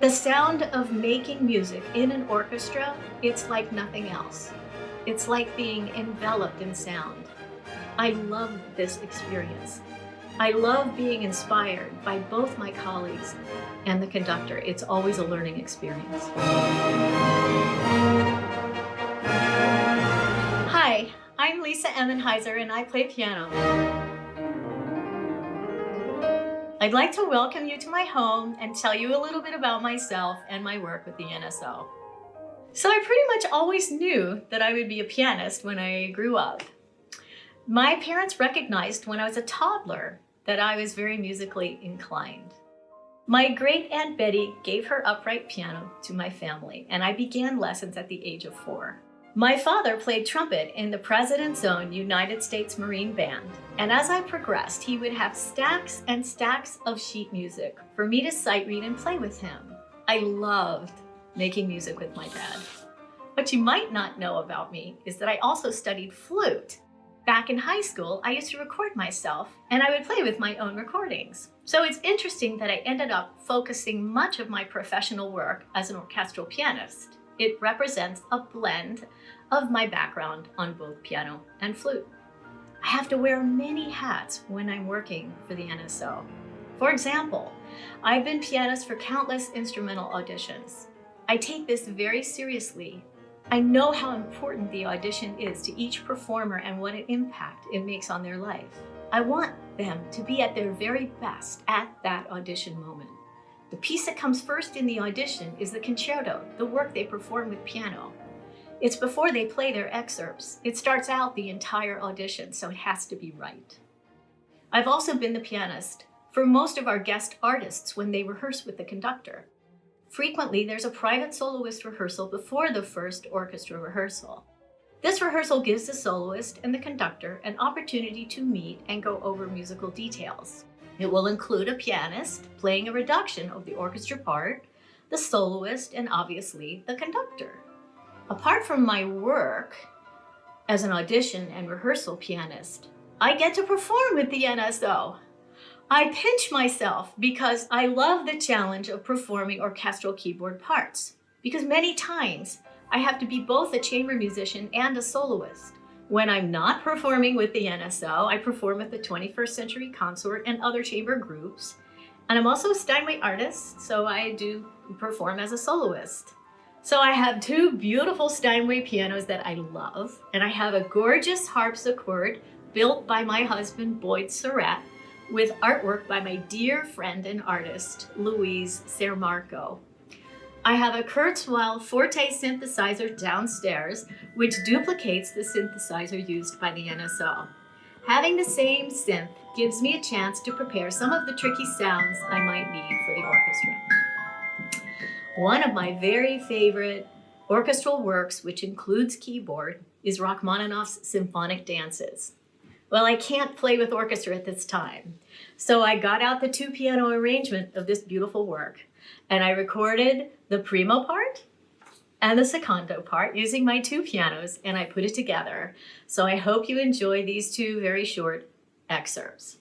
The sound of making music in an orchestra, it's like nothing else. It's like being enveloped in sound. I love this experience. I love being inspired by both my colleagues and the conductor. It's always a learning experience. Hi, I'm Lisa Emenheiser and I play piano. I'd like to welcome you to my home and tell you a little bit about myself and my work with the NSO. So I pretty much always knew that I would be a pianist when I grew up. My parents recognized when I was a toddler that I was very musically inclined. My great Aunt Betty gave her upright piano to my family, and I began lessons at the age of 4. My father played trumpet in the President's Own United States Marine Band, and as I progressed, he would have stacks and stacks of sheet music for me to sight read and play with him. I loved making music with my dad. What you might not know about me is that I also studied flute. Back in high school, I used to record myself, and I would play with my own recordings. So it's interesting that I ended up focusing much of my professional work as an orchestral pianist. It represents a blend of my background on both piano and flute. I have to wear many hats when I'm working for the NSO. For example, I've been pianist for countless instrumental auditions. I take this very seriously. I know how important the audition is to each performer and what an impact it makes on their life. I want them to be at their very best at that audition moment. The piece that comes first in the audition is the concerto, the work they perform with piano. It's before they play their excerpts. It starts out the entire audition, so it has to be right. I've also been the pianist for most of our guest artists when they rehearse with the conductor. Frequently, there's a private soloist rehearsal before the first orchestra rehearsal. This rehearsal gives the soloist and the conductor an opportunity to meet and go over musical details. It will include a pianist playing a reduction of the orchestra part, the soloist, and obviously the conductor. Apart from my work as an audition and rehearsal pianist, I get to perform with the NSO. I pinch myself because I love the challenge of performing orchestral keyboard parts, because many times I have to be both a chamber musician and a soloist. When I'm not performing with the NSO, I perform with the 21st Century Consort and other chamber groups. And I'm also a Steinway artist, so I do perform as a soloist. So I have 2 beautiful Steinway pianos that I love, and I have a gorgeous harpsichord built by my husband, Boyd Surratt, with artwork by my dear friend and artist, Louise Sermarco. I have a Kurzweil Forte synthesizer downstairs, which duplicates the synthesizer used by the NSO. Having the same synth gives me a chance to prepare some of the tricky sounds I might need for the orchestra. One of my very favorite orchestral works, which includes keyboard, is Rachmaninoff's Symphonic Dances. Well, I can't play with orchestra at this time, so I got out the 2-piano arrangement of this beautiful work, and I recorded the primo part and the secondo part using my 2 pianos, and I put it together. So I hope you enjoy these 2 very short excerpts.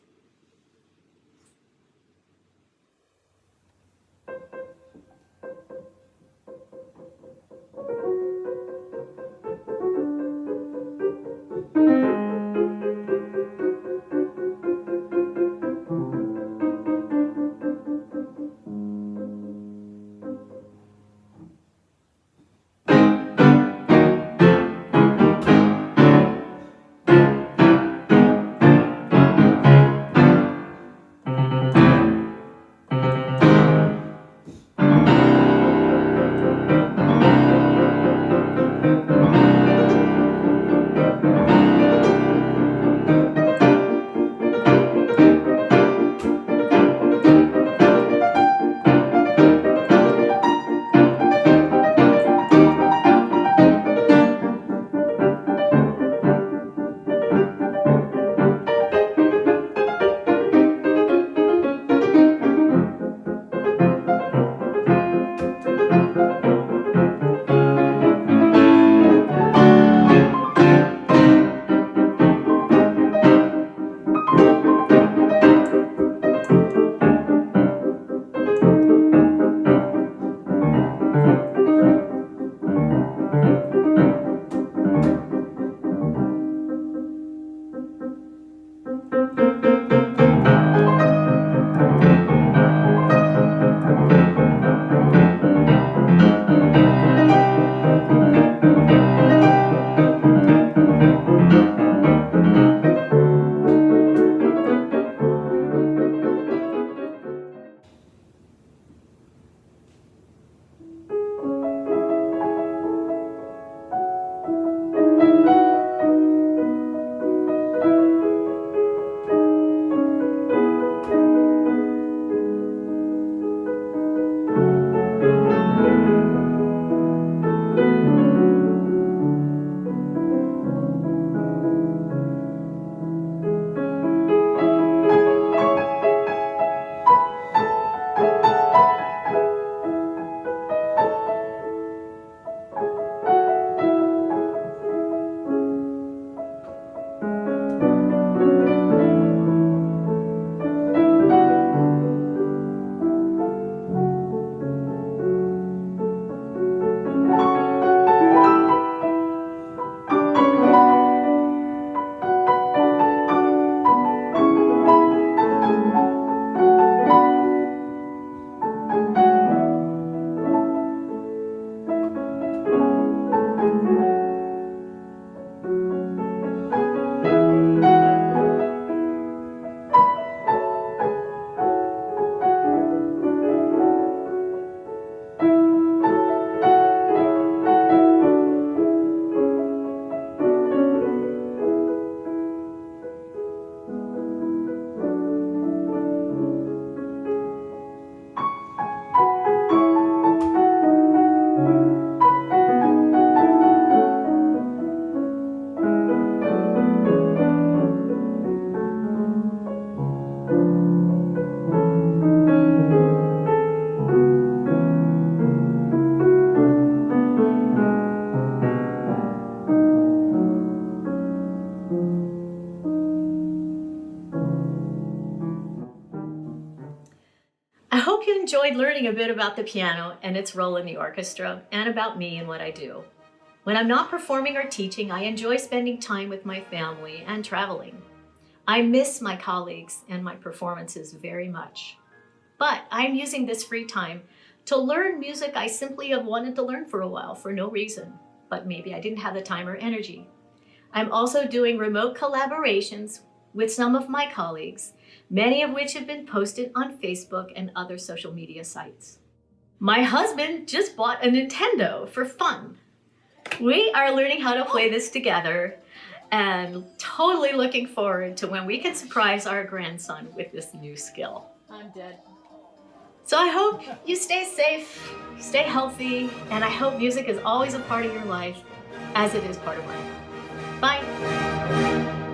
enjoyed learning a bit about the piano and its role in the orchestra, and about me and what I do. When I'm not performing or teaching, I enjoy spending time with my family and traveling. I miss my colleagues and my performances very much. But I'm using this free time to learn music I simply have wanted to learn for a while for no reason, but maybe I didn't have the time or energy. I'm also doing remote collaborations with some of my colleagues, many of which have been posted on Facebook and other social media sites. My husband just bought a Nintendo for fun. We are learning how to play this together and totally looking forward to when we can surprise our grandson with this new skill. I'm dead. So I hope you stay safe, stay healthy, and I hope music is always a part of your life as it is part of mine. Bye.